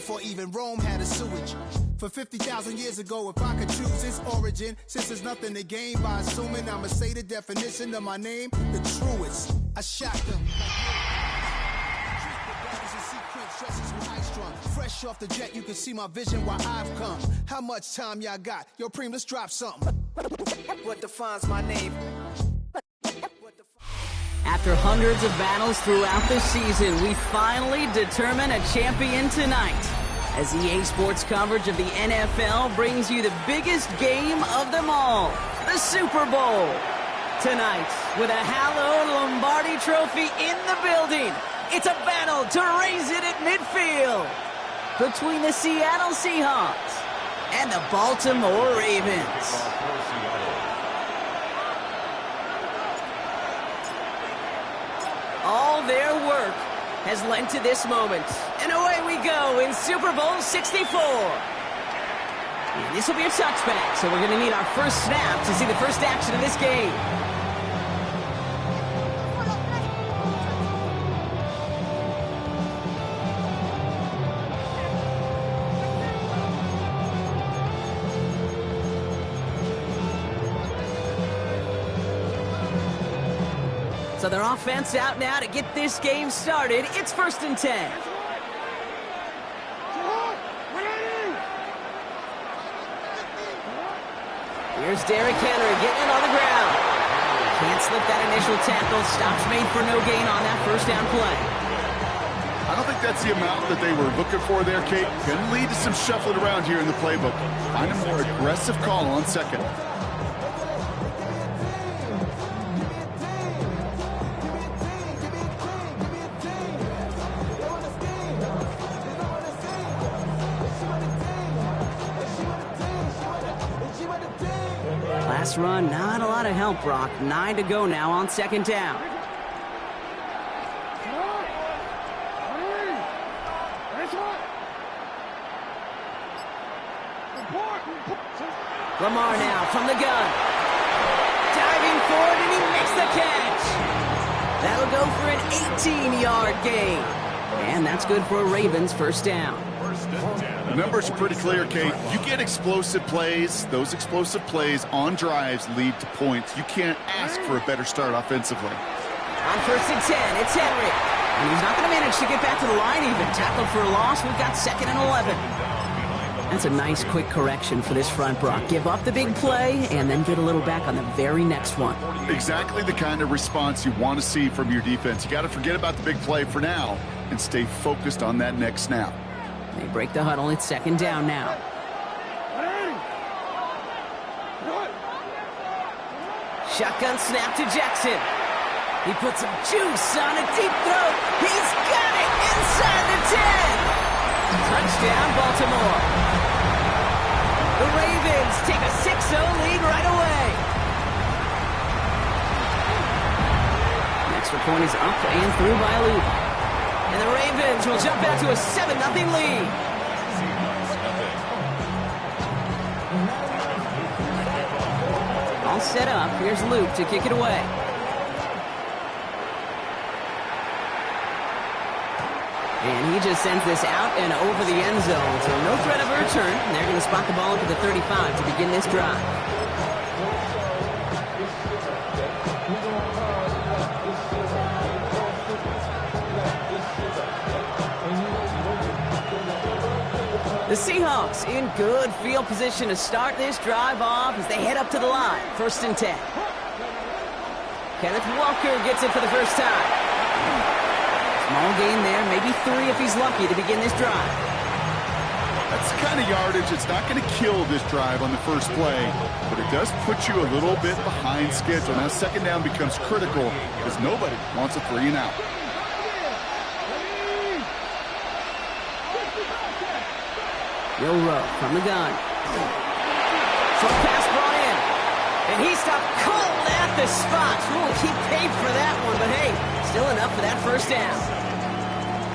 before even Rome had a sewage. For 50,000 years ago, if I could choose its origin, since there's nothing to gain by assuming, I'ma say the definition of my name, the truest. I shot them. Fresh off the jet, you can see my vision while I've come. How much time y'all got? Yo, Preem, let's drop something. What defines my name? After hundreds of battles throughout the season, we finally determine a champion tonight. As EA Sports coverage of the NFL brings you the biggest game of them all, the Super Bowl. Tonight, with a hallowed Lombardi trophy in the building, it's a battle to raise it at midfield between the Seattle Seahawks and the Baltimore Ravens. All their work has led to this moment. And away we go in Super Bowl 64. And this will be a touchback, so we're going to need our first snap to see the first action of this game. So their offense out now to get this game started. It's 1st and 10. Here's Derrick Henry getting it on the ground. Can't slip that initial tackle. Stops made for no gain on that first down play. I don't think that's the amount that they were looking for there, Kate. Going to lead to some shuffling around here in the playbook. Find a more aggressive call on second. Last run, not a lot of help, Brock. 9 to go now on 2nd down. Lamar now from the gun. Diving forward, and he makes the catch. That'll go for an 18-yard gain. And that's good for a Ravens first down. The numbers are pretty clear, Kate. You get explosive plays. Those explosive plays on drives lead to points. You can't ask for a better start offensively. On 1st and 10, it's Henry. And he's not going to manage to get back to the line even. Tackled for a loss. We've got 2nd and 11. That's a nice quick correction for this front, Brock. Give up the big play and then get a little back on the very next one. Exactly the kind of response you want to see from your defense. You got to forget about the big play for now and stay focused on that next snap. They break the huddle. It's 2nd down now. Shotgun snap to Jackson. He puts some juice on a deep throw. He's got it inside the 10. Touchdown, Baltimore. The Ravens take a 6-0 lead right away. Extra point is up and through by a loop. And the Ravens will jump out to a 7-0 lead. All set up. Here's Luke to kick it away. And he just sends this out and over the end zone. So no threat of a return. And they're going to spot the ball up at the 35 to begin this drive. The Seahawks in good field position to start this drive off as they head up to the line. 1st and 10. Kenneth Walker gets it for the first time. Small gain there, maybe 3 if he's lucky to begin this drive. That's the kind of yardage that's not going to kill this drive on the first play, but it does put you a little bit behind schedule. Now 2nd down becomes critical because nobody wants a 3 and out. Will Rowe from the gun. Short pass brought in. And he stopped cold at the spot. We'll keep paid for that one, but hey, still enough for that first down.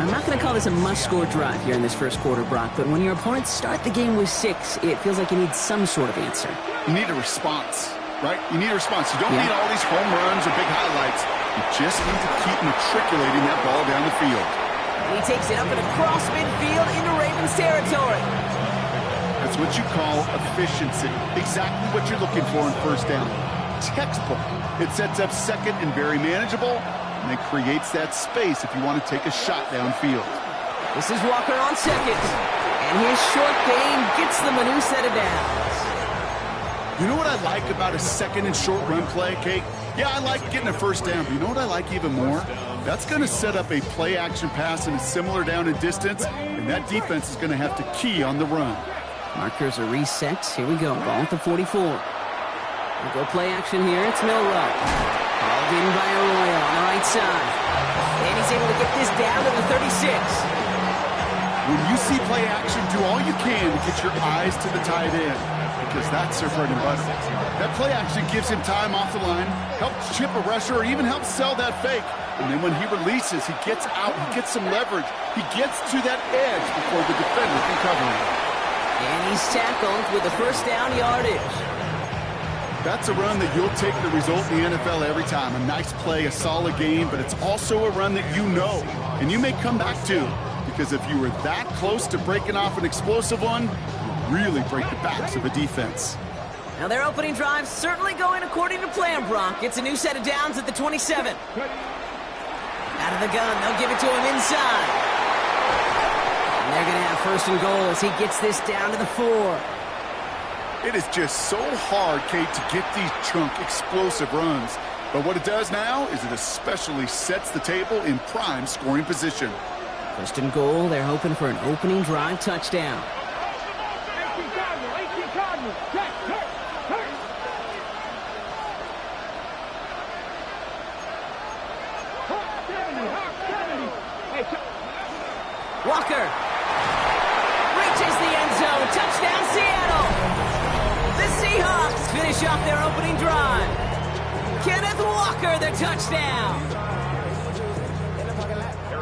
I'm not going to call this a must-score drive here in this first quarter, Brock, but when your opponents start the game with 6, it feels like you need some sort of answer. You need a response, right? You need a response. You don't need all these home runs or big highlights. You just need to keep matriculating that ball down the field. And he takes it up and across midfield into Ravens Ravens territory. That's what you call efficiency. Exactly what you're looking for on first down. Textbook. It sets up second and very manageable, and it creates that space if you want to take a shot downfield. This is Walker on second, and his short game gets them a new set of downs. You know what I like about a second and short run play, Kate? Yeah, I like getting a first down, but you know what I like even more? That's going to set up a play-action pass in a similar down and distance, and that defense is going to have to key on the run. Markers are reset. Here we go. Ball at the 44. We'll go play action here. It's Milrow. Called in by Arroyo on the right side. And he's able to get this down to the 36. When you see play action, do all you can to get your eyes to the tight end, because that's their bread and butter. That play action gives him time off the line, helps chip a rusher, or even helps sell that fake. And then when he releases, he gets out, he gets some leverage. He gets to that edge before the defender can cover him. And he's tackled with a first down yardage. That's a run that you'll take the result in the NFL every time. A nice play, a solid game, but it's also a run that you know, and you may come back to. Because if you were that close to breaking off an explosive one, you really break the backs of a defense. Now their opening drive certainly going according to plan, Brock. It's a new set of downs at the 27. Out of the gun, they'll give it to him inside. And they're going to have first and goal as he gets this down to the 4. It is just so hard, Kate, to get these chunk explosive runs. But what it does now is it especially sets the table in prime scoring position. First and goal, they're hoping for an opening drive touchdown. Walker reaches the end zone. Touchdown, Seattle. The Seahawks finish off their opening drive. Kenneth Walker, their touchdown.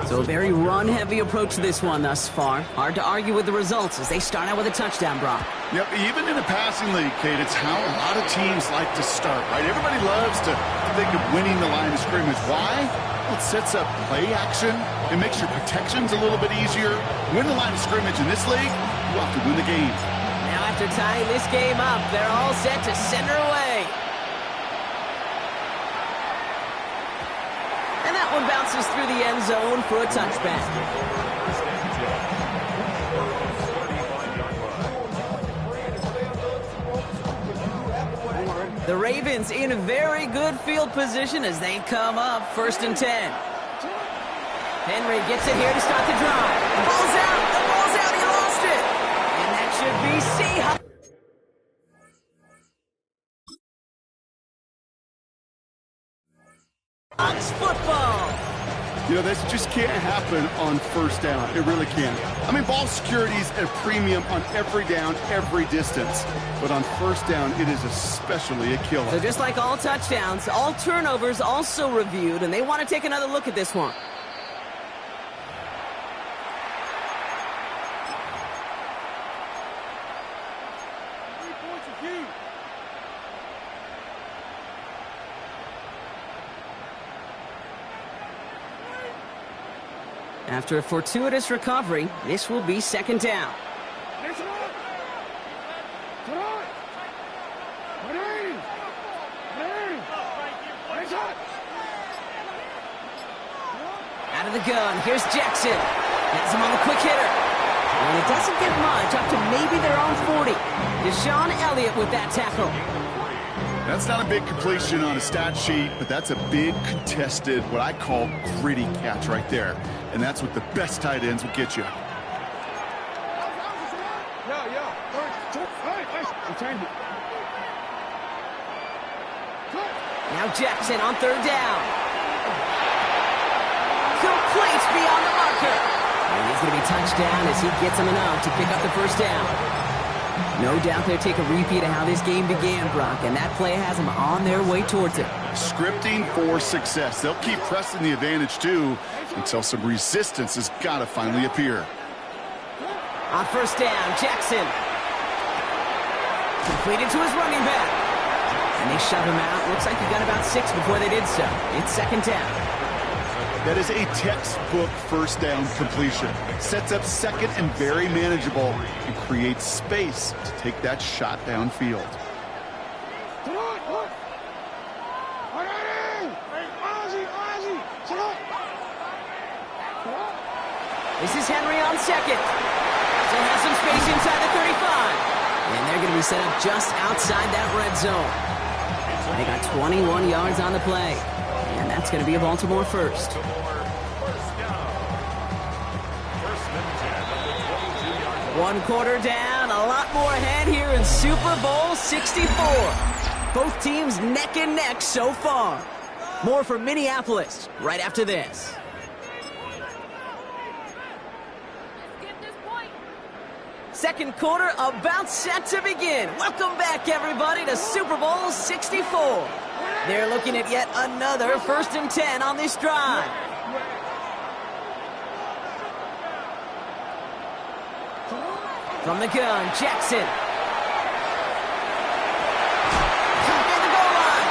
So a very run-heavy approach to this one thus far. Hard to argue with the results as they start out with a touchdown, Brock. Yep, even in a passing league, Kate, it's how a lot of teams like to start, right? Everybody loves to think of winning the line of scrimmage. Why? Well, it sets up play action. It makes your protections a little bit easier. Win the line of scrimmage in this league, you have to win the game. Now after tying this game up, they're all set to send her away. And that one bounces through the end zone for a touchback. The Ravens in a very good field position as they come up first and 10. Henry gets it here to start the drive. The ball's out. The ball's out. He lost it. And that should be Seahawks. Football. You know, this just can't happen on first down. It really can't. I mean, ball security is at a premium on every down, every distance. But on first down, it is especially a killer. So just like all touchdowns, all turnovers also reviewed, and they want to take another look at this one. After a fortuitous recovery, this will be second down. Out of the gun, here's Jackson. Has him on the quick hitter. And it doesn't get much, up to maybe their own 40. Deshaun Elliott with that tackle. That's not a big completion on a stat sheet, but that's a big contested, what I call gritty catch right there. And that's what the best tight ends will get you. Now Jackson on third down. Complete beyond the marker. And he's going to be touchdown as he gets him enough to pick up the first down. No doubt they'll take a repeat of how this game began, Brock, and that play has them on their way towards it. Scripting for success. They'll keep pressing the advantage, too, until some resistance has got to finally appear. On first down, Jackson. Completed to his running back. And they shove him out. Looks like he got about 6 before they did so. It's second down. That is a textbook first down completion. Sets up second and very manageable and creates space to take that shot downfield. This is Henry on second. Still has some space inside the 35. And they're going to be set up just outside that red zone. They got 21 yards on the play. And that's going to be a Baltimore first. One quarter down, a lot more ahead here in Super Bowl 64. Both teams neck and neck so far. More from Minneapolis right after this. Second quarter about set to begin. Welcome back, everybody, to Super Bowl 64. They're looking at yet another 1st and 10 on this drive. From the gun, Jackson. In the goal line.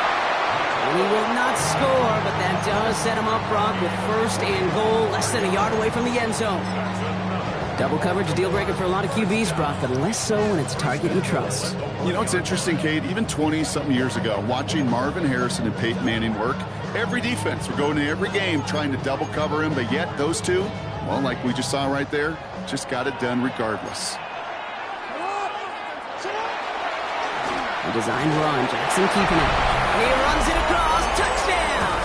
And he will not score, but that does set him up, Brock, with 1st and goal, less than a yard away from the end zone. Double coverage, a deal breaker for a lot of QBs, Brock, but less so when it's a target you trust. You know, it's interesting, Kate, even 20-something years ago, watching Marvin Harrison and Peyton Manning work, every defense would go into every game trying to double cover him, but yet those two, well, like we just saw right there, just got it done regardless. A designed run, Jackson keeping it. And he runs it across, touchdown!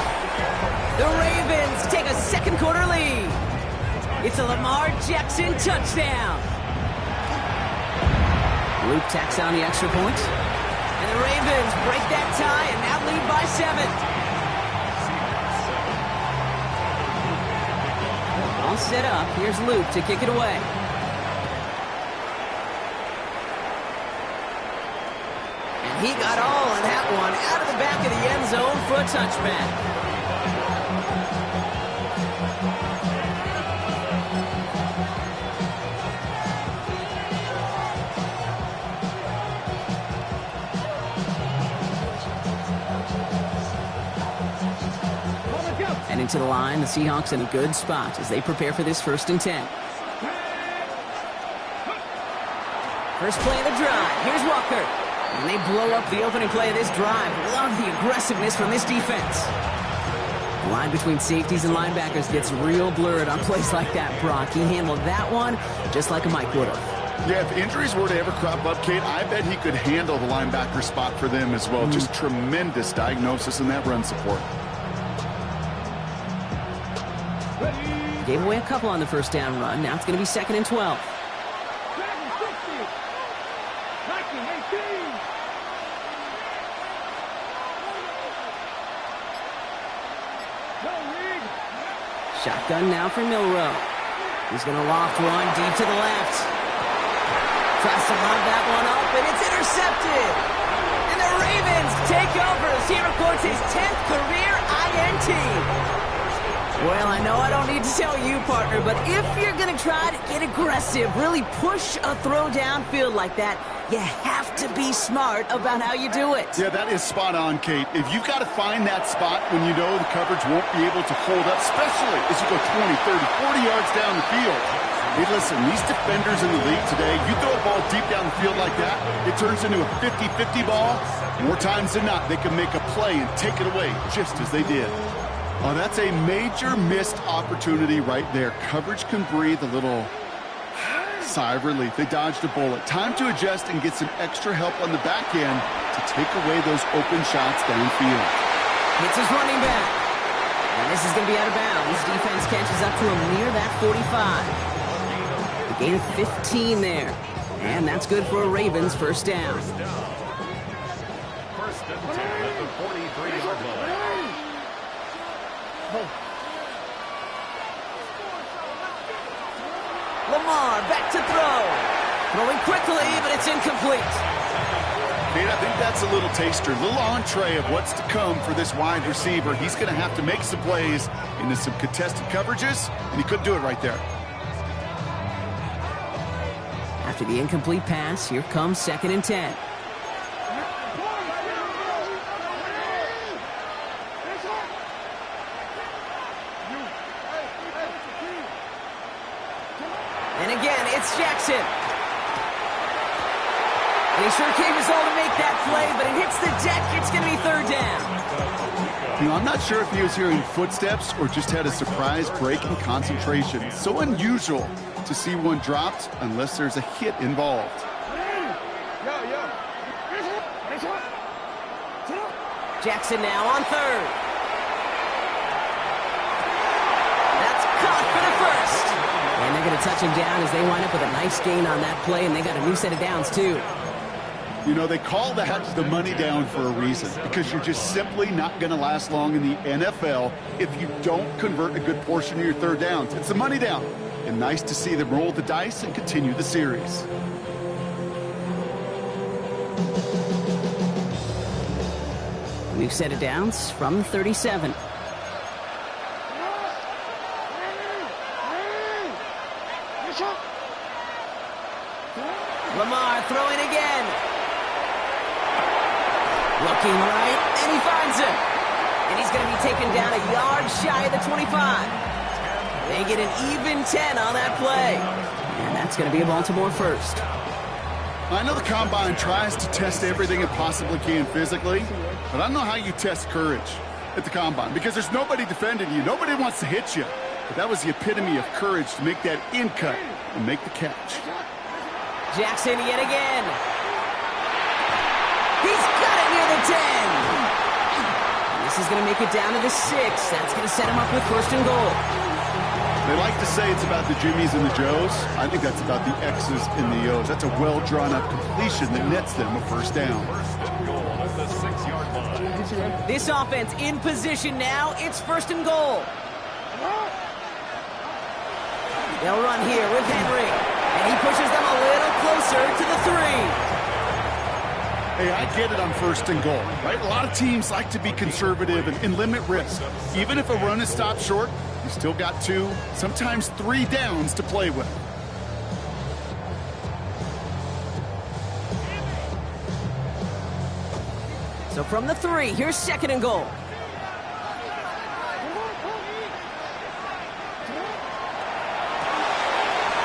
The Ravens take a second quarter lead. It's a Lamar Jackson touchdown. Luke tacks on the extra point. And the Ravens break that tie and now lead by 7. All set up. Here's Luke to kick it away. And he got all of that one out of the back of the end zone for a touchback. And into the line, the Seahawks in a good spot as they prepare for this 1st and 10. First play of the drive. Here's Walker. And they blow up the opening play of this drive. Love the aggressiveness from this defense. The line between safeties and linebackers gets real blurred on plays like that, Brock. He handled that one just like a Mike would have. Yeah, if injuries were to ever crop up, Kate, I bet he could handle the linebacker spot for them as well. Just tremendous diagnosis in that run support. Gave away a couple on the first down run. Now it's going to be 2nd and 12. Shotgun now for Milrow. He's going to loft one deep to the left. Tries to lob that one up, and it's intercepted. And the Ravens take over as he records his 10th career INT. Well, I know I don't need to tell you, partner, but if you're going to try to get aggressive, really push a throw downfield like that, you have to be smart about how you do it. Yeah, that is spot on, Kate. If you've got to find that spot when you know the coverage won't be able to hold up, especially as you go 20, 30, 40 yards down the field. Hey, listen, these defenders in the league today, you throw a ball deep down the field like that, it turns into a 50-50 ball. More times than not, they can make a play and take it away just as they did. Oh, that's a major missed opportunity right there. Coverage can breathe a little sigh of relief. They dodged a bullet. Time to adjust and get some extra help on the back end to take away those open shots downfield. Hits his running back. And this is going to be out of bounds. Defense catches up to him near that 45. A gain of 15 there. And that's good for a Ravens first down. 1st and 10 at the 43-yard line. Lamar back to throw. Throwing quickly, but it's incomplete. Kate, I think that's a little taster, a little entree of what's to come for this wide receiver. He's going to have to make some plays into some contested coverages, and he couldn't do it right there. After the incomplete pass, here comes 2nd and 10. And he sure came his all to make that play, but it hits the deck. It's going to be third down. You know, I'm not sure if he was hearing footsteps or just had a surprise break in concentration. It's so unusual to see one dropped unless there's a hit involved. Jackson now on third. That's caught for the first. And they're going to touch him down as they wind up with a nice gain on that play, and they got a new set of downs, too. You know, they call that the money down for a reason, because you're just simply not going to last long in the NFL if you don't convert a good portion of your third downs. It's the money down. And nice to see them roll the dice and continue the series. New set of downs from 37. Lamar throwing again. Looking right, and he finds him. And he's going to be taken down a yard shy of the 25. They get an even 10 on that play. And that's going to be a Baltimore first. I know the Combine tries to test everything it possibly can physically, but I don't know how you test courage at the Combine, because there's nobody defending you. Nobody wants to hit you. But that was the epitome of courage to make that in cut and make the catch. Jackson yet again. He's got it near the 10. And this is going to make it down to the 6. That's going to set him up with first and goal. They like to say it's about the Jimmies and the Joes. I think that's about the X's and the O's. That's a well-drawn-up completion that nets them a first down. This offense in position now. It's first and goal. They'll run here with Henry. And he pushes them a little closer to the 3. Hey, I get it on first and goal, right? A lot of teams like to be conservative and limit risk. Even if a run is stopped short, you still got 2, sometimes 3 downs to play with. So from the 3, here's second and goal.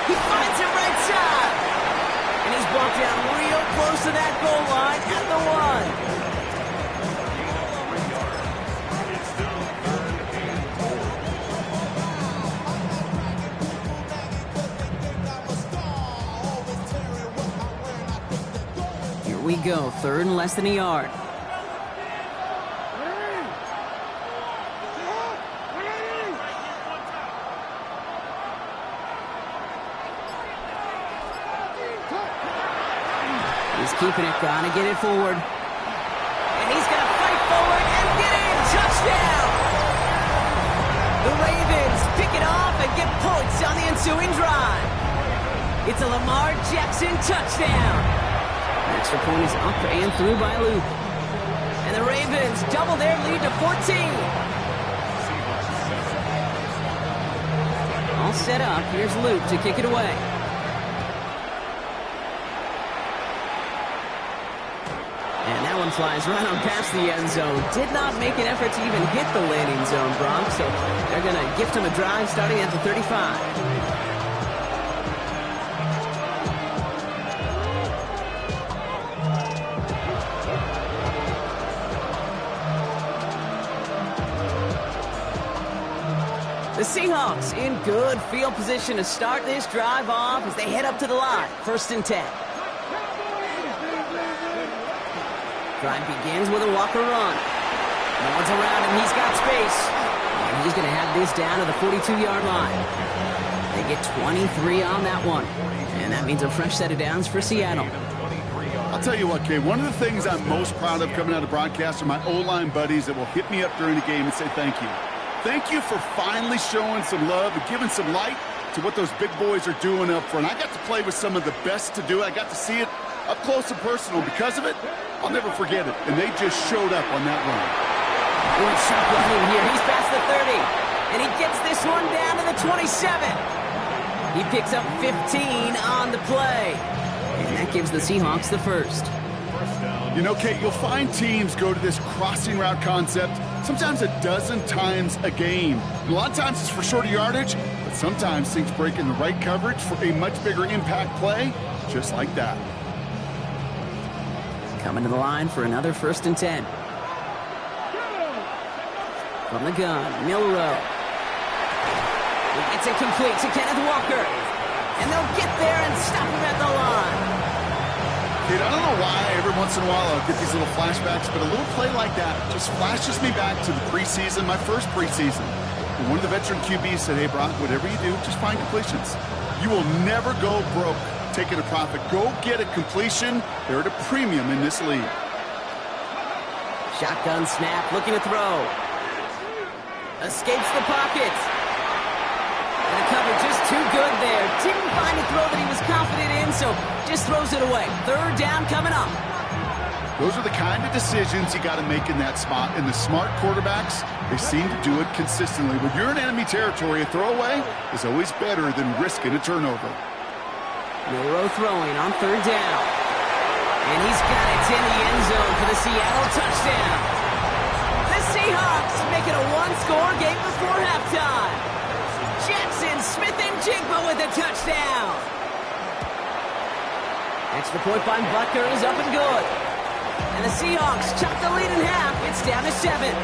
He finds it right side. And he's brought down real close to that goal line at the 1. Here we go, third and less than a yard. He's keeping it, gonna get it forward. And he's gonna fight forward and get in, touchdown! The Ravens pick it off and get points on the ensuing drive. It's a Lamar Jackson touchdown. The extra point is up and through by Luke. And the Ravens double their lead to 14. All set up, here's Luke to kick it away. And that one flies right on past the end zone. Did not make an effort to even hit the landing zone, Bronx. So they're going to gift him a drive starting at the 35. The Seahawks in good field position to start this drive off as they head up to the line. First and 10. Drive begins with a Walker run. No one's around him. He's got space. And he's going to have this down to the 42-yard line. They get 23 on that one. And that means a fresh set of downs for Seattle. I'll tell you what, Kay, one of the things I'm most proud of coming out of broadcast are my O-line buddies that will hit me up during the game and say thank you. Thank you for finally showing some love and giving some light to what those big boys are doing up front. I got to play with some of the best to do it. I got to see it up close and personal. Because of it, I'll never forget it. And they just showed up on that run. Good shot running here. He's past the 30. And he gets this one down to the 27. He picks up 15 on the play. And that gives the Seahawks the first. You know, Kate, you'll find teams go to this crossing route concept sometimes a dozen times a game. And a lot of times it's for shorter yardage, but sometimes things break in the right coverage for a much bigger impact play, just like that. Coming to the line for another 1st and 10. From the gun, Milrow. It's incomplete to Kenneth Walker. And they'll get there and stop him at the line. Dude, I don't know why every once in a while I'll get these little flashbacks, but a little play like that just flashes me back to the preseason, my first preseason. And one of the veteran QBs said, hey, Brock, whatever you do, just find completions. You will never go broke taking a profit. Go get a completion. They're at a premium in this league. Shotgun snap, looking to throw. Escapes the pocket. And the cover just too good there. Didn't find a throw that he was confident in, so just throws it away. 3rd down coming up. Those are the kind of decisions you got to make in that spot. And the smart quarterbacks, they seem to do it consistently. When you're in enemy territory, a throwaway is always better than risking a turnover. Milrow throwing on 3rd down. And he's got it in the end zone for the Seattle touchdown. The Seahawks make it a one-score game before halftime. Jackson, Smith, and Jigba with a touchdown. Extra point by Butker is up and good. And the Seahawks chop the lead in half. It's down to 7.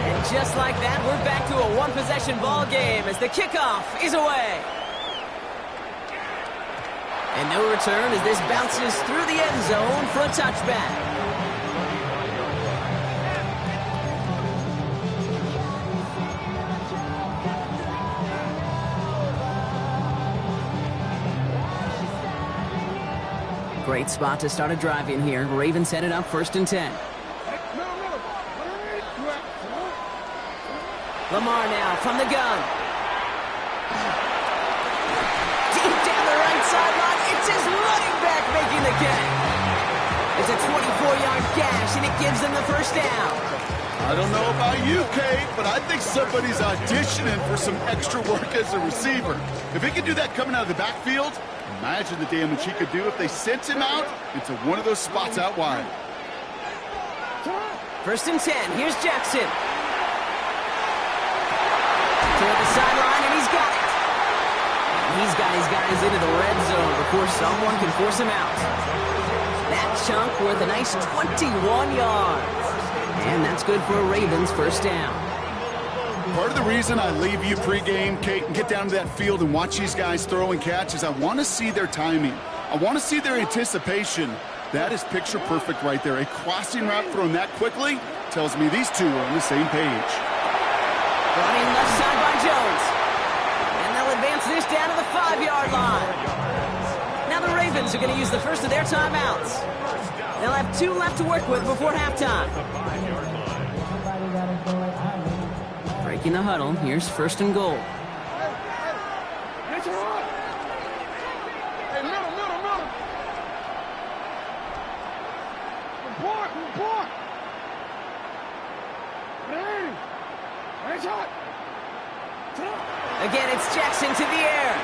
And just like that, we're back to a one-possession ball game as the kickoff is away. And no return as this bounces through the end zone for a touchback. Great spot to start a drive in here. Ravens set it up 1st and 10. Lamar now from the gun. Deep down the right sideline. It's his running back making the catch. It's a 24-yard gash, and it gives them the 1st down. I don't know about you, Kate, but I think somebody's auditioning for some extra work as a receiver. If he can do that coming out of the backfield, imagine the damage he could do if they sent him out into one of those spots out wide. 1st and 10. Here's Jackson. Toward the sideline, and he's got it. And he's got his guys into the red zone before someone can force him out. That chunk worth a nice 21 yards. And that's good for a Ravens 1st down. Part of the reason I leave you pregame, Kate, and get down to that field and watch these guys throw and catch is I want to see their timing. I want to see their anticipation. That is picture perfect right there. A crossing route thrown that quickly tells me these two are on the same page. Running left side by Jones. And they'll advance this down to the 5-yard line. Now the Ravens are going to use the first of their timeouts. They'll have 2 left to work with before halftime. Breaking the huddle. Here's 1st and goal. Again, it's Jackson to the air.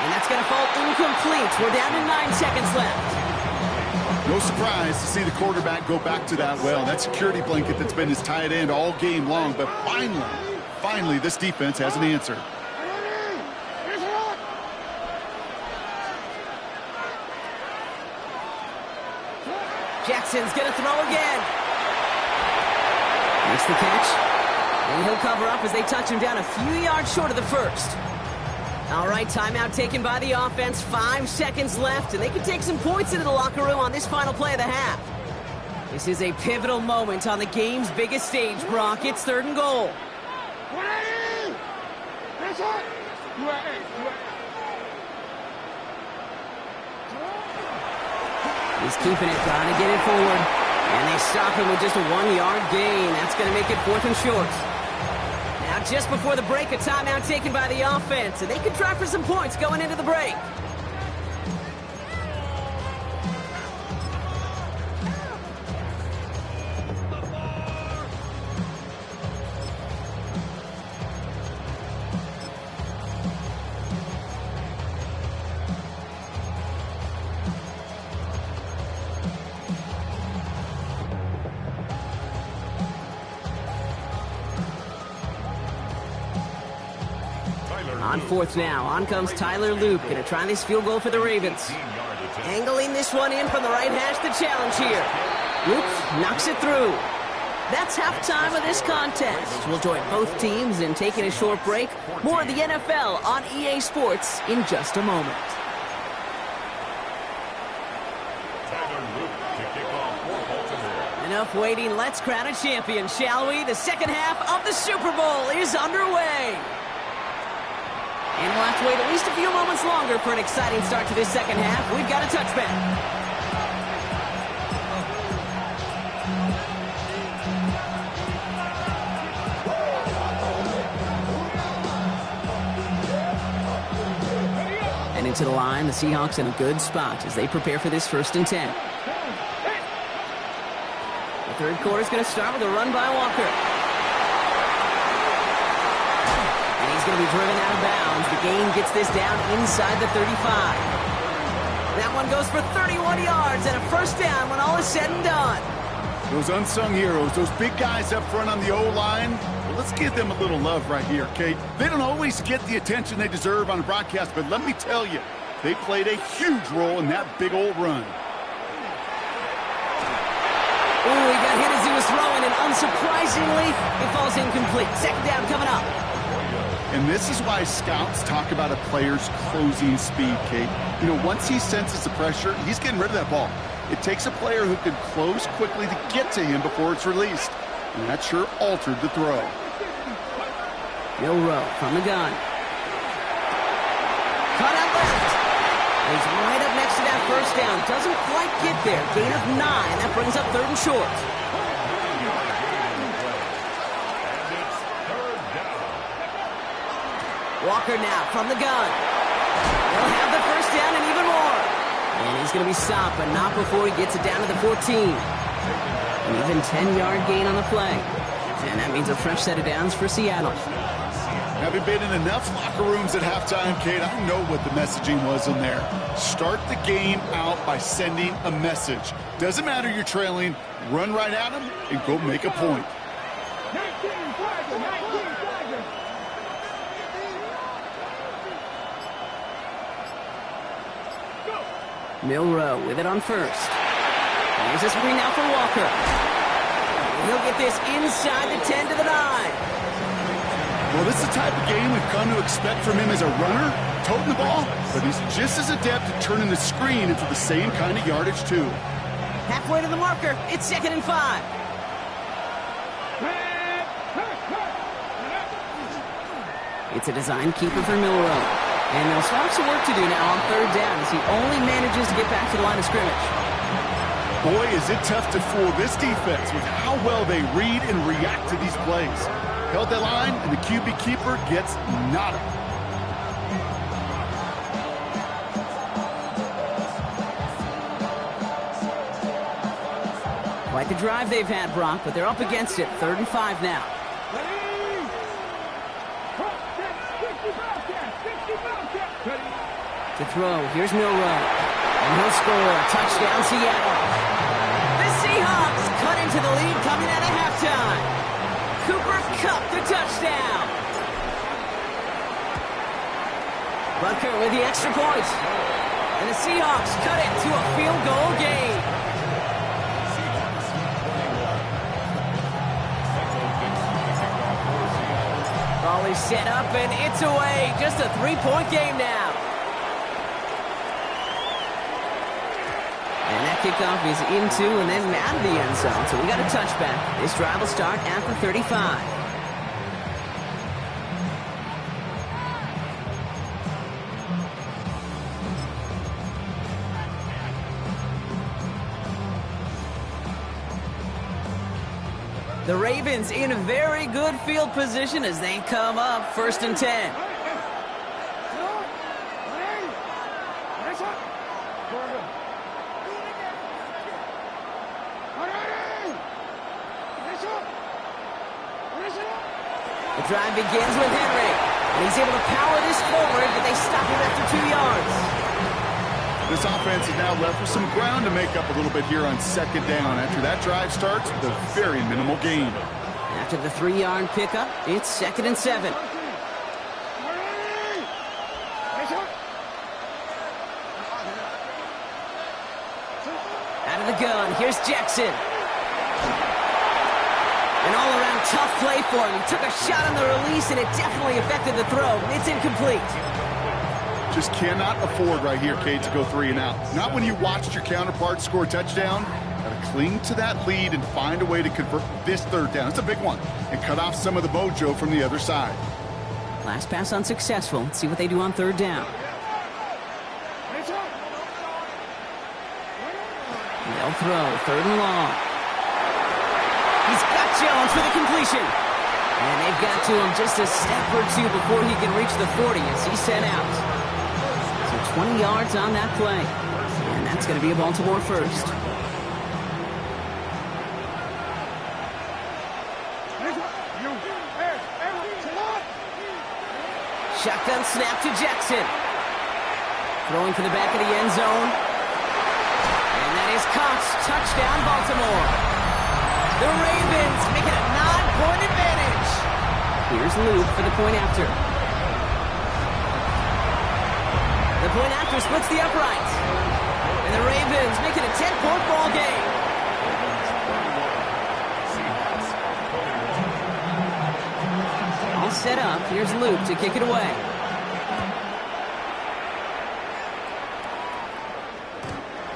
And that's going to fall incomplete. We're down to 9 seconds left. No surprise to see the quarterback go back to that well. That security blanket that's been his tight end all game long. But finally, this defense has an answer. Jackson's going to throw again. Makes the catch. And he'll cover up as they touch him down a few yards short of the 1st. All right, timeout taken by the offense. 5 seconds left, and they can take some points into the locker room on this final play of the half. This is a pivotal moment on the game's biggest stage, Brock. It's 3rd and goal. He's keeping it, trying to get it forward. And they stop him with just a 1-yard gain. That's going to make it 4th and short. Now, just before the break, a timeout taken by the offense. And they can try for some points going into the break. On fourth now, on comes Tyler Loop. Going to try this field goal for the Ravens. Angling this one in from the right hash, the challenge here. Loop knocks it through. That's halftime of this contest. We'll join both teams in taking a short break. More of the NFL on EA Sports in just a moment. Enough waiting. Let's crown a champion, shall we? The second half of the Super Bowl is underway. And we'll have to wait at least a few moments longer for an exciting start to this second half. We've got a touchback. And into the line, the Seahawks in a good spot as they prepare for this 1st and 10. The third quarter is going to start with a run by Walker. And he's going to be driven out of bounds. The gain gets this down inside the 35. That one goes for 31 yards and a 1st down when all is said and done. Those unsung heroes, those big guys up front on the O-line, well, let's give them a little love right here, Kate. They don't always get the attention they deserve on the broadcast, but let me tell you, they played a huge role in that big old run. Ooh, he got hit as he was throwing, and unsurprisingly, it falls incomplete. Second down coming up. And this is why scouts talk about a player's closing speed, Kate. You know, once he senses the pressure, he's getting rid of that ball. It takes a player who can close quickly to get to him before it's released. And that sure altered the throw. Milroe from the gun. Cut out left. He's right up next to that 1st down. Doesn't quite get there. Gain of 9. That brings up 3rd and short. Walker now from the gun. They'll have the 1st down and even more. And he's going to be stopped, but not before he gets it down to the 14. An even 10-yard gain on the play. And that means a fresh set of downs for Seattle. Having been in enough locker rooms at halftime, Kate, I know what the messaging was in there. Start the game out by sending a message. Doesn't matter you're trailing, run right at them and go make a point. Milroe with it on 1st. Here's a screen now for Walker. He'll get this inside the 10 to the 9. Well, this is the type of game we've come to expect from him as a runner, toting the ball, but he's just as adept at turning the screen into the same kind of yardage, too. Halfway to the marker, it's 2nd and 5. It's a design keeper for Milroe. And they'll still have some work to do now on 3rd down as he only manages to get back to the line of scrimmage. Boy, is it tough to fool this defense with how well they read and react to these plays. Held that line, and the QB keeper gets nada. Quite the drive they've had, Brock, but they're up against it. 3rd and 5 now. To throw, here's Milroe. And he'll score. Touchdown, Seattle. The Seahawks cut into the lead coming out of halftime. Cooper Kupp the touchdown. Butker with the extra point. And the Seahawks cut it to a field goal game. Ball is set up and it's away. Just a 3-point game now. And that kickoff is into and then out of the end zone. So we got a touchback. This drive will start at the 35. The Ravens in a very good field position as they come up 1st and 10. The drive begins with Henry, and he's able to power this forward, but they stop him after 2 yards. This offense is now left with some ground to make up a little bit here on 2nd down. After that drive starts with a very minimal gain. After the 3-yard pickup, it's 2nd and 7. of the gun. Here's Jackson. An all-around tough play for him. He took a shot on the release, and it definitely affected the throw. It's incomplete. Just cannot afford right here, Kate, to go 3 and out. Not when you watched your counterpart score a touchdown. Got to cling to that lead and find a way to convert this 3rd down. It's a big one. And cut off some of the mojo from the other side. Last pass unsuccessful. Let's see what they do on 3rd down. They'll throw. 3rd and long. He's got Jones for the completion. And they've got to him just a step or 2 before he can reach the 40 as he's sent out. So 20 yards on that play. And that's going to be a Baltimore first. Shotgun snap to Jackson. Throwing for the back of the end zone. And that is caught. Touchdown, Baltimore. The Ravens make it a 9-point advantage. Here's Luke for the point after. The point after splits the upright. And the Ravens make it a 10-point ball game. All set up. Here's Luke to kick it away.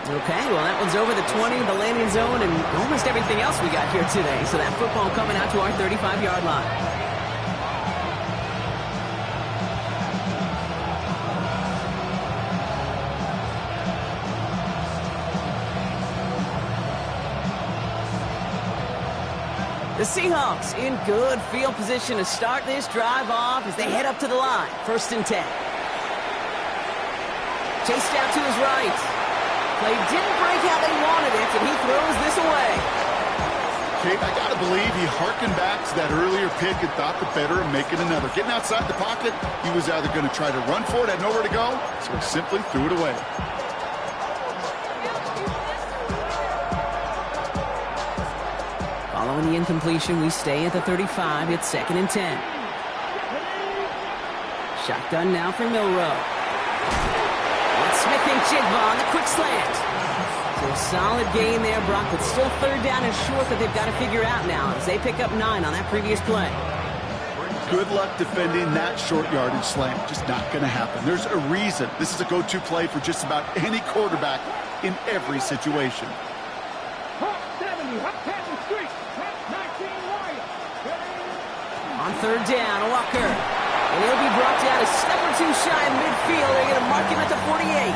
Okay, well, that one's over the 20, the landing zone, and almost everything else we got here today. So that football coming out to our 35-yard line. The Seahawks in good field position to start this drive off as they head up to the line. 1st and 10. Chased out to his right. Play didn't break how they wanted it, and he throws this away. Kate, I got to believe he hearkened back to that earlier pick and thought the better of making another. Getting outside the pocket, he was either going to try to run for it, had nowhere to go, so he simply threw it away. Following the incompletion, we stay at the 35. It's 2nd and 10. Shotgun now for Milroe. Smith and Jigba on the quick slant. So solid gain there, Brock, but still 3rd down and short that they've got to figure out now as they pick up 9 on that previous play. Good luck defending that short yardage slant. Just not going to happen. There's a reason. This is a go-to play for just about any quarterback in every situation. On 3rd down, Walker. And he'll be brought down a step or 2 shy of midfield. They're going to mark him at the 48.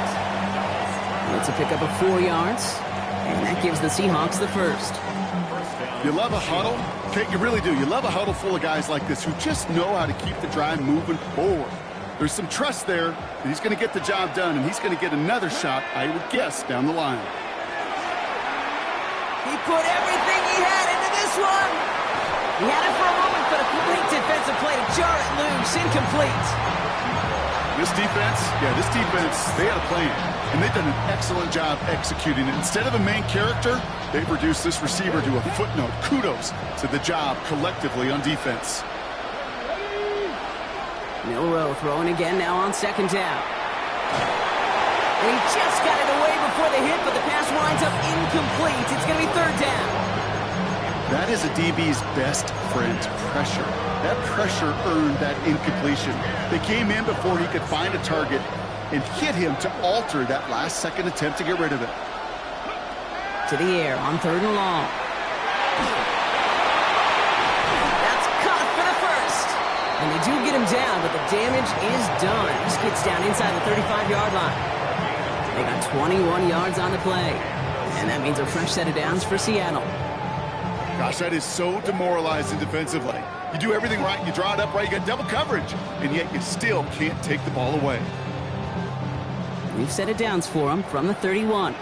It's a pickup of 4 yards. And that gives the Seahawks the first. You love a huddle? Kate, you really do. You love a huddle full of guys like this who just know how to keep the drive moving forward. There's some trust there that he's going to get the job done, and he's going to get another shot, I would guess, down the line. He put everything he had into this one. He had it for a moment, but a complete defensive play to jar it loose. Incomplete. This defense, they had a plan, and they've done an excellent job executing it. Instead of a main character, they've reduced this receiver to a footnote. Kudos to the job collectively on defense. Milroe throwing again now on 2nd down. And he just got it away before the hit, but the pass winds up incomplete. It's going to be 3rd down. That is a DB's best friend, pressure. That pressure earned that incompletion. They came in before he could find a target and hit him to alter that last-second attempt to get rid of it. To the air on 3rd and long. That's caught for the first. And they do get him down, but the damage is done. This gets down inside the 35-yard line. They got 21 yards on the play. And that means a fresh set of downs for Seattle. Gosh, that is so demoralizing defensively. You do everything right, you draw it up right, you got double coverage, and yet you still can't take the ball away. We've set it downs for him from the 31.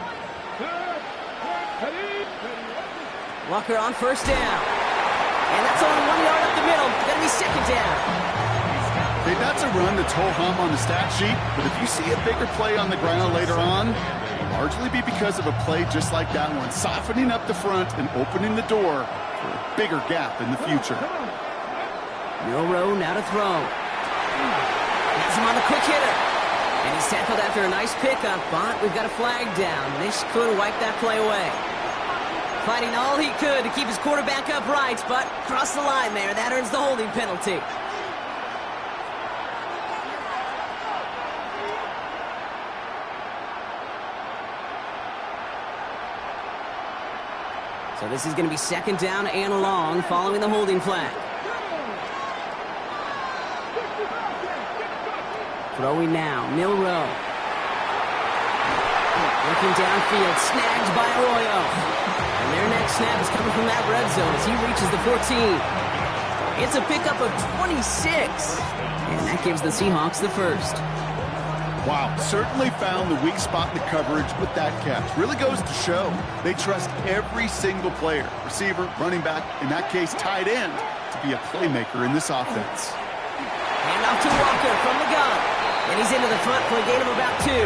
Walker on 1st down. And that's only 1 yard up the middle. Going to be 2nd down. Okay, that's a run that's ho-hum on the stat sheet, but if you see a bigger play on the ground later on, largely be because of a play just like that one, softening up the front and opening the door for a bigger gap in the future. Milroe now to throw. Has him on the quick hitter. And he's tackled after a nice pickup, but we've got a flag down. This could wipe that play away. Fighting all he could to keep his quarterback upright, but crossed the line there. That earns the holding penalty. So this is going to be second down and long following the holding flag. Throwing now, Milroe. Looking downfield, snagged by Arroyo. And their next snap is coming from that red zone as he reaches the 14. It's a pickup of 26. And that gives the Seahawks the first. Wow, certainly found the weak spot in the coverage with that catch. Really goes to show they trust every single player, receiver, running back, in that case tight end, to be a playmaker in this offense. Hand off to Walker from the gun. And he's into the front for a gain of about 2.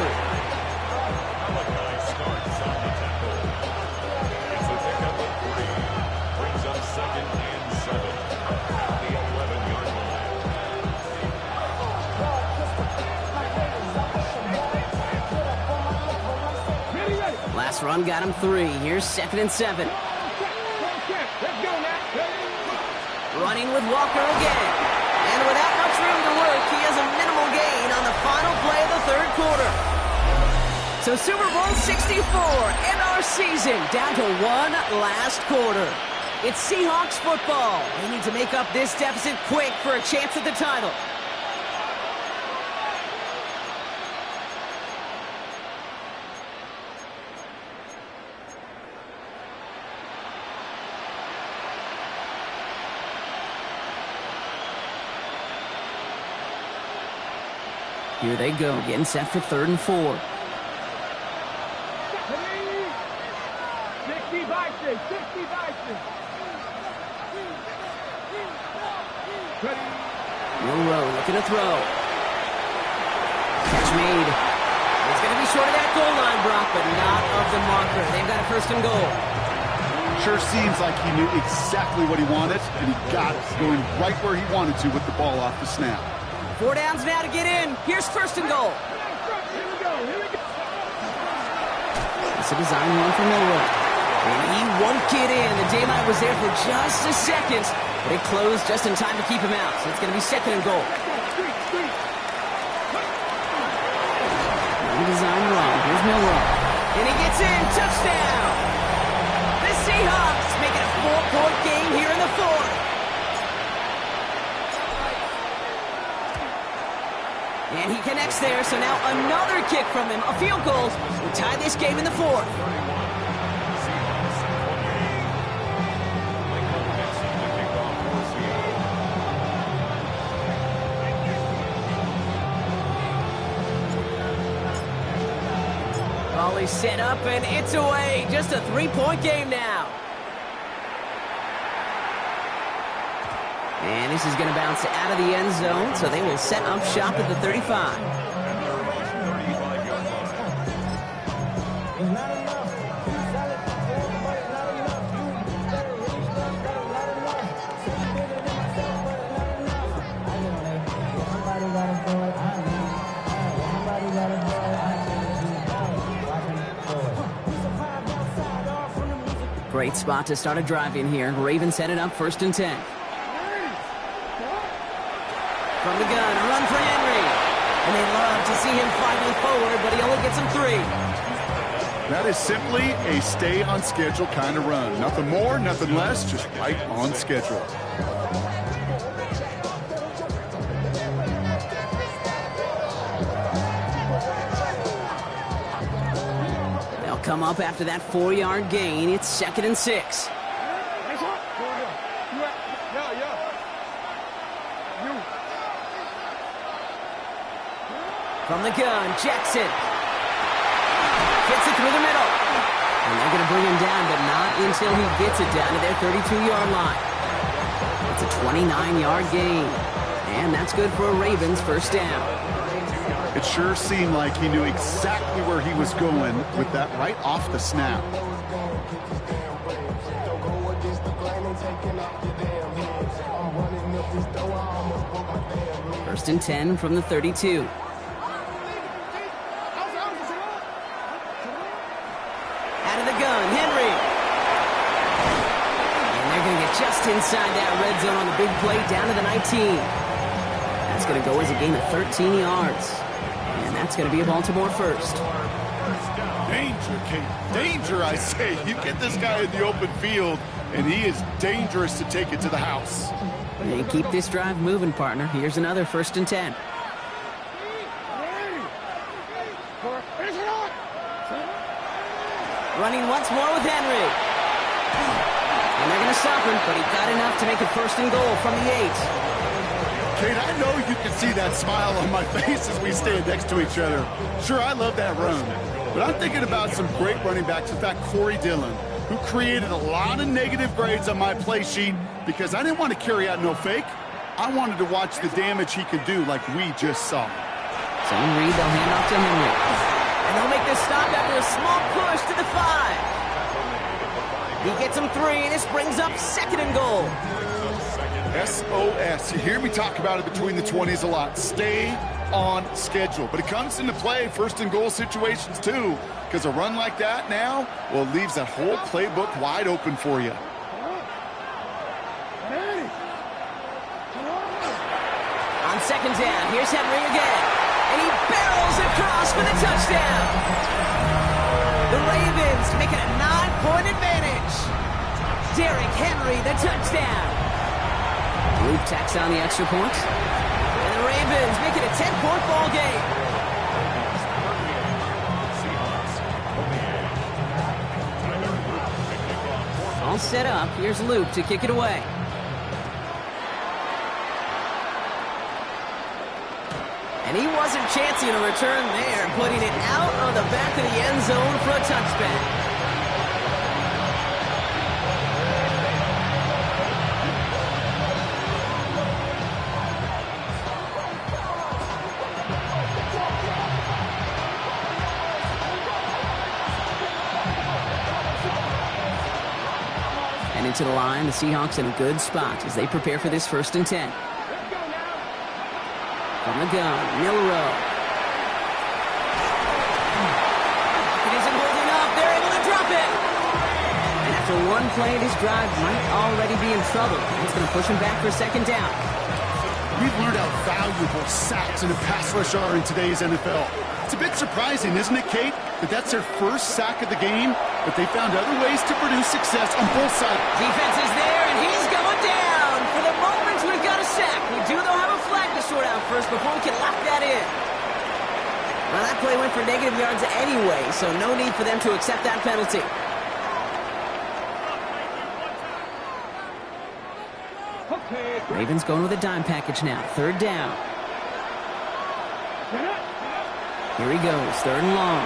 Last run got him 3. Here's 2nd and 7. Running with Walker again. And without much room to work, he has a minimal gain on the final play of the third quarter. So Super Bowl 64 and our season down to one last quarter. It's Seahawks football. They need to make up this deficit quick for a chance at the title. Here they go, getting set for 3rd and 4. Real low, looking to throw. Catch made. It's going to be short of that goal line, Brock, but not of the marker. They've got a 1st and goal. Sure seems like he knew exactly what he wanted, and he got it, going right where he wanted to with the ball off the snap. 4 downs now to get in. Here's 1st and goal. It's a design run for Milroe. And he won't get in. The daylight was there for just a second, but it closed just in time to keep him out. So it's going to be 2nd and goal. Another design run. Here's Milroe. And he gets in. Touchdown. The Seahawks make it a 4-point game here in the 4th. And he connects there, so now another kick from him. A field goal will tie this game in the 4th. Volley set up, and it's away. Just a 3-point game now. And this is going to bounce out of the end zone, so they will set up shop at the 35. Great spot to start a drive in here. Ravens set it up 1st and 10. From the gun, a run for Henry. And they love to see him fighting forward, but he only gets him 3. That is simply a stay-on-schedule kind of run. Nothing more, nothing less, just right on schedule. They'll come up after that 4-yard gain. It's 2nd and 6. From the gun, Jackson. Hits it through the middle. And they're going to bring him down, but not until he gets it down to their 32-yard line. It's a 29-yard gain. And that's good for a Ravens 1st down. It sure seemed like he knew exactly where he was going with that right off the snap. 1st and 10 from the 32. inside that red zone on the big play down to the 19. That's going to go as a gain of 13 yards. And that's going to be a Baltimore first. Danger, Kate. Danger, I say. You get this guy in the open field, and he is dangerous to take it to the house. And keep this drive moving, partner. Here's another 1st and 10. Running once more with Henry. And they're going to stop him, but he got enough to make it 1st and goal from the 8. Kate, I know you can see that smile on my face as we stand next to each other. Sure, I love that run. But I'm thinking about some great running backs. In fact, Corey Dillon, who created a lot of negative grades on my play sheet because I didn't want to carry out no fake. I wanted to watch the damage he could do like we just saw. So Reed, they'll hand off to Henry. And they'll make this stop after a small push to the 5. He gets him 3, and this brings up 2nd and goal. SOS. You hear me talk about it between the 20s a lot. Stay on schedule. But it comes into play 1st and goal situations too, because a run like that now, well, it leaves that whole playbook wide open for you. On 2nd down, here's Henry again. And he barrels across for the touchdown. The Ravens make it a 9-point advantage. Derrick Henry, the touchdown. Luke tacks on the extra point. And the Ravens make it a 10-point ball game. All set up. Here's Luke to kick it away. And he wasn't chancing a return there, putting it out on the back of the end zone for a touchback. And into the line, the Seahawks in a good spot as they prepare for this 1st and 10. From the gun, Milrow. It isn't holding up. They're able to drop it. And after one play, this drive might already be in trouble. It's going to push him back for 2nd down. We've learned how valuable sacks and a pass rush are in today's NFL. It's a bit surprising, isn't it, Kate, that that's their first sack of the game, but they found other ways to produce success on both sides. Defense is there, and he's going down. For the moment, we've got a sack. We do, though, have a flag to sort out first before we can lock that in. Well, that play went for negative yards anyway, so no need for them to accept that penalty. Ravens going with a dime package now. 3rd down. Here he goes. 3rd and long.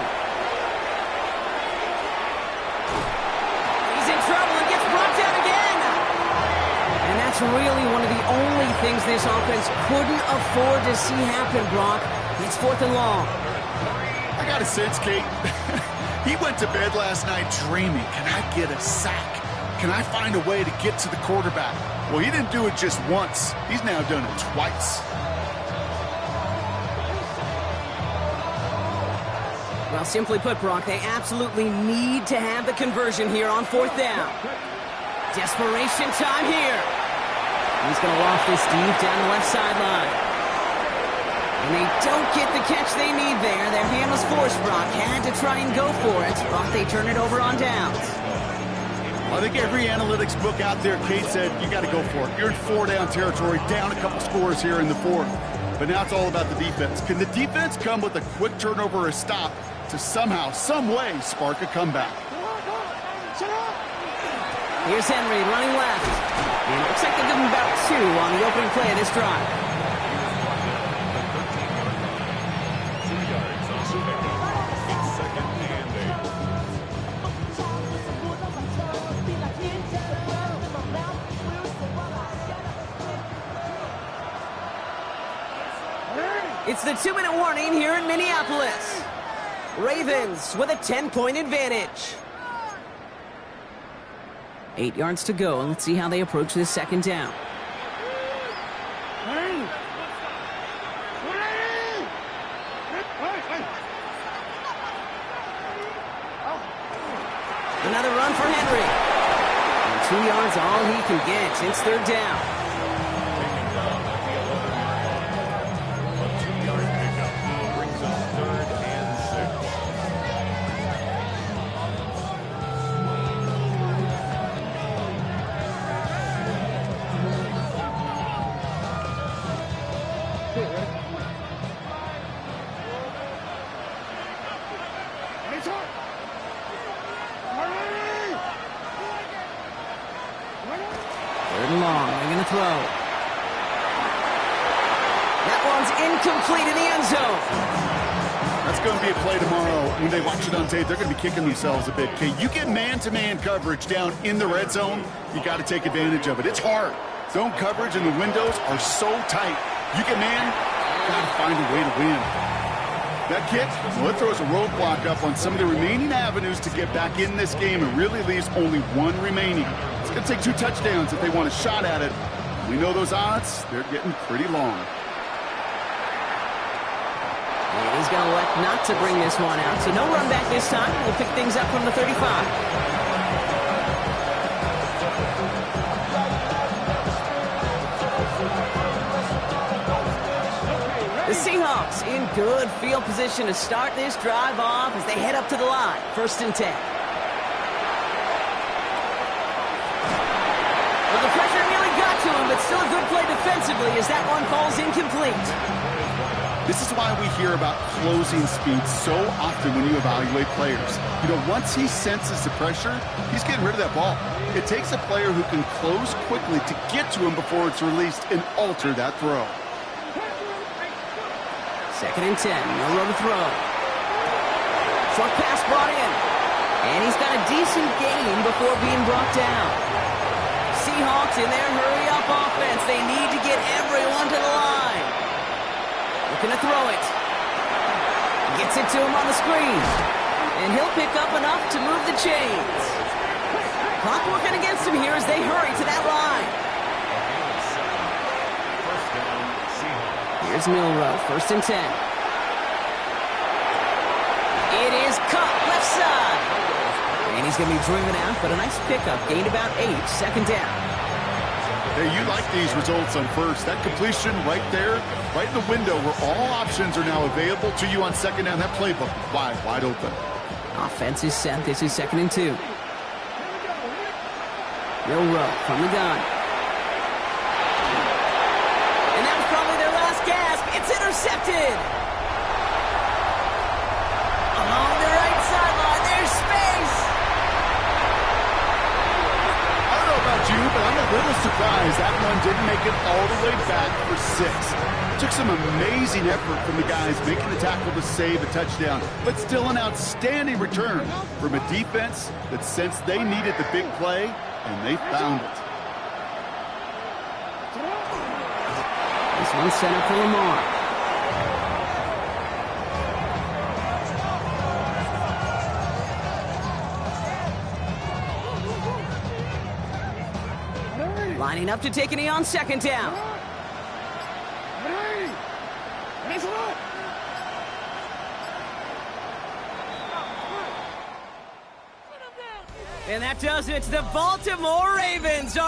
He's in trouble and gets brought down again. And that's really one of the only things this offense couldn't afford to see happen, Brock. It's 4th and long. I got a sense, Kate. He went to bed last night dreaming, can I get a sack? Can I find a way to get to the quarterback? Well, he didn't do it just once. He's now done it twice. Well, simply put, Brock, they absolutely need to have the conversion here on 4th down. Desperation time here. He's going to loft this deep down the left sideline. And they don't get the catch they need there. Their hand was forced, Brock. Had to try and go for it. Brock, they turn it over on downs. I think every analytics book out there, Kate said, you got to go for it. You're in 4-down territory, down a couple scores here in the 4th. But now it's all about the defense. Can the defense come with a quick turnover or a stop to somehow, some way, spark a comeback? Here's Henry running left. And it looks like they give him about 2 on the opening play of this drive. It's the 2-minute warning here in Minneapolis. Ravens with a 10-point advantage. 8 yards to go. Let's see how they approach this 2nd down. Another run for Henry. And 2 yards all he can get. It's third down. A 2-yard pickup brings up 3rd and 6. Third and long. They're going to throw. That one's incomplete in the end zone. That's going to be a play tomorrow. When they watch it on tape, they're going to be kicking themselves a bit. Okay, you get man-to-man coverage down in the red zone, you got to take advantage of it. It's hard. Zone coverage and the windows are so tight. You get man, got to find a way to win. That kid, well, it throws a roadblock up on some of the remaining avenues to get back in this game and really leaves only one remaining. It's going to take 2 touchdowns if they want a shot at it. We know those odds, they're getting pretty long. And he's going to elect not to bring this one out. So no run back this time. We'll pick things up from the 35. The Seahawks in good field position to start this drive off as they head up to the line. 1st and 10. Well, the pressure nearly got to him, but still a good play defensively as that one falls incomplete. This is why we hear about closing speed so often when you evaluate players. You know, once he senses the pressure, he's getting rid of that ball. It takes a player who can close quickly to get to him before it's released and alter that throw. 2nd and 10. No room to throw. Short pass brought in. And he's got a decent gain before being brought down. Seahawks in their hurry-up offense. They need to get everyone to the line. Looking to throw it. Gets it to him on the screen. And he'll pick up enough to move the chains. Clock working against him here as they hurry to that line. Here's Milrow, 1st and 10. It is cut left side. And he's going to be driven out, but a nice pickup. Gained about 8, 2nd down. Hey, you like these results on first. That completion right there, right in the window where all options are now available to you on 2nd down. That playbook wide open. Offense is set. This is 2nd and 2. Milrow from the gun. And that was probably their last gasp. It's intercepted. Along the right sideline, there's space. I don't know about you, but I'm a little surprised that one didn't make it all the way back for 6. Took some amazing effort from the guys making the tackle to save a touchdown, but still an outstanding return from a defense that sensed they needed the big play, and they found it. This one's set up for Lamar. Lining up to take a knee on 2nd down. And that does it. The Baltimore Ravens are